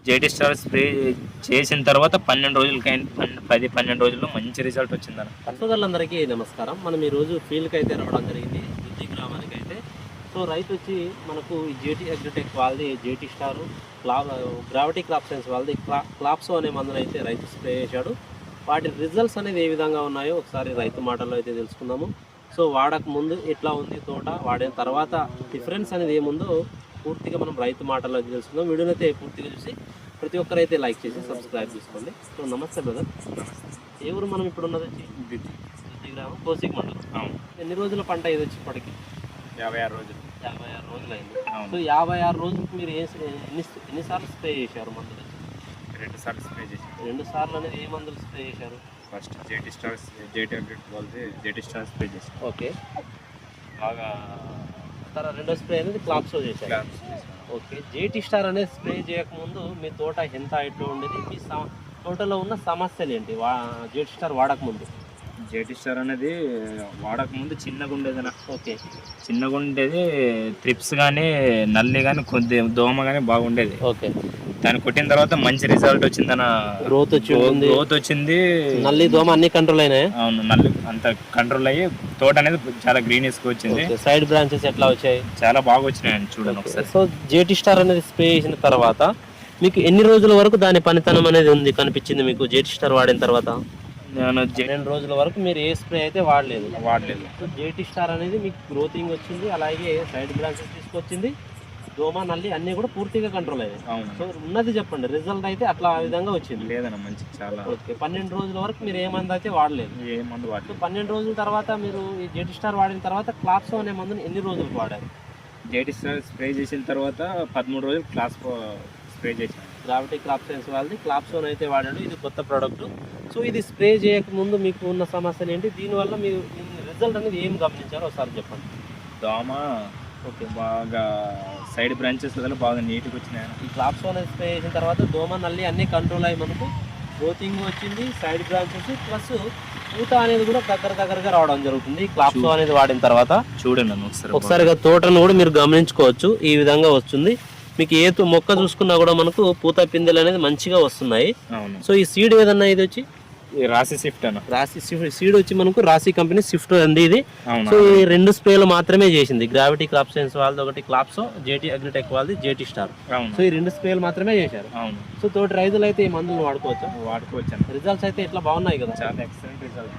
JT star spray చేసిన తర్వాత 12 రోజులకి 10-12 రోజుల్లో మంచి రిజల్ట్ వచ్చిందన్న. సోదరులందరికీ నమస్కారం. మనం ఈరోజు ఫీల్డ్కి అయితే రావడం జరిగింది, దుద్ది గ్రామానికి అయితే. సో రైతు వచ్చి మనకు ఈ జేటీ అగ్రిటెక్ వాళ్ళది JT star gravity crop science వాళ్ళది క్లాప్సో అనే మందును అయితే రైతు స్ప్రే చేశాడు. వాటి రిజల్ట్స్ అనేది ఏ విధంగా ఉన్నాయో ఒకసారి రైతు మాటల్లో అయితే తెలుసుకుందాము. సో వాడక ముందు ఎట్లా ఉంది తోట, వాడిన తర్వాత డిఫరెన్స్ అనేది ఏముందో పూర్తిగా మనం రైతు మాటల్లో అయితే తెలుసుకుందాం. వీడియోని అయితే పూర్తిగా చూసి ప్రతి ఒక్కరైతే లైక్ చేసి సబ్స్క్రైబ్ చేసుకోండి. సో నమస్తే బ్రదర్. ఏ ఊరు మనం ఇప్పుడు ఉన్నది వచ్చి దుద్ది గ్రామం, కోసిక్ మండలం. అవును. ఎన్ని రోజుల పంట ఇది వచ్చి ఇప్పటికి? 56 రోజులు. 56 రోజులు అయింది. అవును. సో 56 రోజులకు మీరు ఎన్నిసార్లు స్ప్రే చేశారు మందులు? 2 సార్లు స్ప్రే చేసాం. 2 సార్లు అనేది ఏ మందులు స్ప్రే చేశారు? ఫస్ట్ జేటీ అగ్రిటెక్ వాళ్ళది జేటీ స్టార్ స్ప్రే చేసాం. ఓకే. బాగా తర్వాత రెండో స్ప్రే అనేది క్లాప్సో చేశారు. క్లాప్స్ చేసాం. ఓకే. జేటీ స్టార్ అనేది స్ప్రే చేయకముందు మీ తోట ఎంత హైట్లో ఉండేది? మీ తోటలో ఉన్న సమస్యలు ఏంటి జేటీ స్టార్ వాడకముందు? జేటీ స్టార్ అనేది వాడకముందు చిన్నగా ఉండేదన్న. ఓకే. చిన్నగా ఉండేది, త్రిప్స్ కానీ నల్లి కానీ కొద్ది దోమ కానీ బాగుండేది. ఓకే. దాన్ని కొట్టిన తర్వాత మంచి రిజల్ట్ వచ్చిందన్న. గ్రోత్ వచ్చింది. నల్లి దోమ అన్ని కంట్రోల్ అయినాయి. అవును, నల్లి అంత కంట్రోల్ అయ్యి తోట అనేది చాలా గ్రీనెస్ వచ్చింది. సైడ్ బ్రాంచెస్ ఎట్లా వచ్చాయి? చాలా బాగా వచ్చినాయండి, చూడండి ఒకసారి. సో జేటీ స్టార్ అనేది స్ప్రే చేసిన తర్వాత మీకు ఎన్ని రోజుల వరకు దాని పనితనం అనేది ఉంది కనిపించింది మీకు జేటీ స్టార్ వాడిన తర్వాత? నేను 2 రోజుల వరకు మీరు ఏ స్ప్రే అయితే వాడలేదు. సో జేటీ స్టార్ అనేది మీకు గ్రోతింగ్ వచ్చింది, అలాగే సైడ్ బ్రాంచెస్ తీసుకొచ్చింది, దోమ నల్లి అన్నీ కూడా పూర్తిగా కంట్రోల్ అయ్యాయి. అవును. సో ఉన్నది చెప్పండి, రిజల్ట్ అయితే అట్లా ఆ విధంగా వచ్చింది. లేదన్న, మంచి చాలా. ఓకే. 12 రోజుల వరకు మీరు ఏ మందు అయితే వాడలేదు. ఏ మందు సో వాడలేదు. 12 రోజుల తర్వాత మీరు ఈ జేటీ స్టార్ వాడిన తర్వాత క్లాప్సో అనే మందుని ఎన్ని రోజులు వాడారు? జేటీ స్టార్ స్ప్రే చేసిన తర్వాత 13 రోజులు స్ప్రే చేశాను. గ్రావిటీ క్రాప్ సైన్స్ వాళ్ళది క్లాప్సోన్ అయితే వాడాడు. ఇది కొత్త ప్రోడక్ట్. సో ఇది స్ప్రే చేయకముందు మీకు ఉన్న సమస్యలు ఏంటి, దీనివల్ల మీరు రిజల్ట్ అనేది ఏం గమనించారో ఒకసారి చెప్పండి. దోమ ఓకే. బాగా సైడ్ బ్రాంచెస్ బాగా నీట్గా వచ్చినాయి. ఈ క్లాప్సోన్ స్ప్రే చేసిన తర్వాత దోమ నల్లి అన్నీ కంట్రోల్ అయ్యి మనకు గ్రోతింగ్ వచ్చింది, సైడ్ బ్రాంచెస్ ప్లస్ పూత అనేది కూడా దగ్గరగా రావడం జరుగుతుంది క్లాప్సో అనేది వాడిన తర్వాత. చూడండి ఒకసారిగా తోటను కూడా మీరు గమనించుకోవచ్చు, ఈ విధంగా వస్తుంది. మీకు ఏ మొక్క చూసుకున్నా కూడా మనకు పూత పిందెలు అనేది మంచిగా వస్తున్నాయి. అవును. సో ఈ సీడ్ ఏదన్నా ఇది వచ్చి రాశి స్విఫ్ట్ అన్న. రాశి సీడ్ వచ్చి మనకు రాశి కంపెనీ స్విఫ్ట్ అండి ఇది. అవును. సో ఈ 2 స్ప్రేలు మాత్రమే చేసింది, గ్రావిటీ క్రాప్ సైన్స్ వాళ్ళది ఒకటి క్లాప్సో, జేటీ అగ్రిటెక్ వాళ్ళది జేటీ స్టార్. అవును. సో ఈ 2 స్ప్రేలు మాత్రమే చేశారు. అవును. సో తోటి రైతులు అయితే ఈ మందులు వాడుకోవచ్చు. వాడుకోవచ్చు. రిజల్ట్స్ అయితే ఎట్లా బాగున్నాయి కదా? చాలా ఎక్సలెంట్ రిజల్ట్.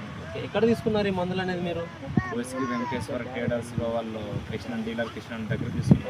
ఎక్కడ తీసుకున్నారు ఈ మందులు అనేది మీరు? వెంకటేశ్వర ట్రేడర్స్ లో వాళ్ళు కృష్ణ డీలర్ కృష్ణ దగ్గర తీసుకున్నారు.